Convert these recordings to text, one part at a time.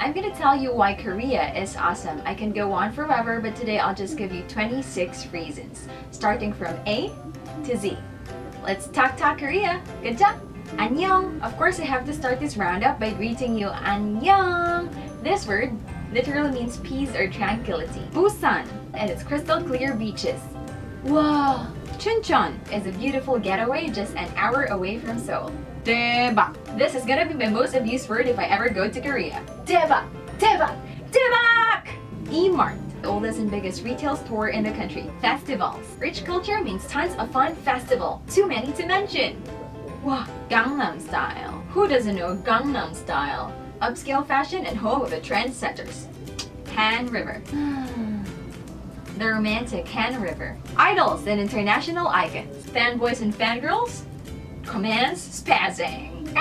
I'm gonna tell you why Korea is awesome. I can go on forever, but today I'll just give you 26 reasons, starting from A to Z. Let's talk Korea. Good job! Annyeong! Of course, I have to start this roundup by greeting you annyeong. This word literally means peace or tranquility. Busan and its crystal clear beaches. Wow! Chuncheon is a beautiful getaway just an hour away from Seoul. 대박! This is gonna be my most abused word if I ever go to Korea. 대박! 대박! 대박! E-Mart, the oldest and biggest retail store in the country. Festivals. Rich culture means tons of fun festival. Too many to mention. Wow! Gangnam Style. Who doesn't know Gangnam Style? Upscale fashion and home of the trendsetters. Han River. The romantic Han River. Idols and international icons. Fanboys and fangirls. Commands spazzing.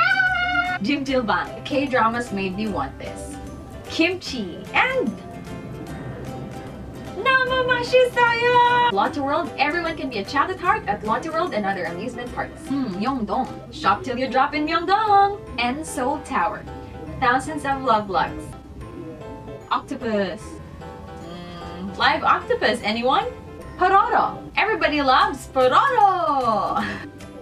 Jimjilbang. K-dramas made me want this. Kimchi and 너무 맛있어요! Lotte World. Everyone can be a child at heart at Lotte World and other amusement parks. Myeongdong. Shop till you drop in Myeongdong. And Seoul Tower. Thousands of love lugs. Octopus. Live octopus, anyone? Pororo. Everybody loves Pororo!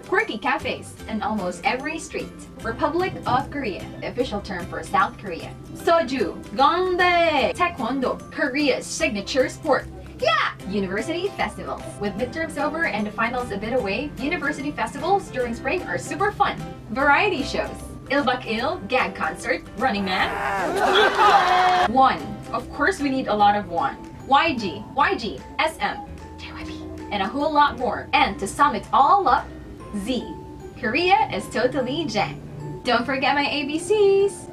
Quirky cafes in almost every street. Republic of Korea, the official term for South Korea. Soju, Gongdae, Taekwondo, Korea's signature sport. Yeah! University festivals. With midterms over and the finals a bit away, university festivals during spring are super fun. Variety shows. Il gag concert, Running Man. One. Of course we need a lot of one. YG, SM, JYP, and a whole lot more. And to sum it all up, Z. Korea is totally Jang. Don't forget my ABCs.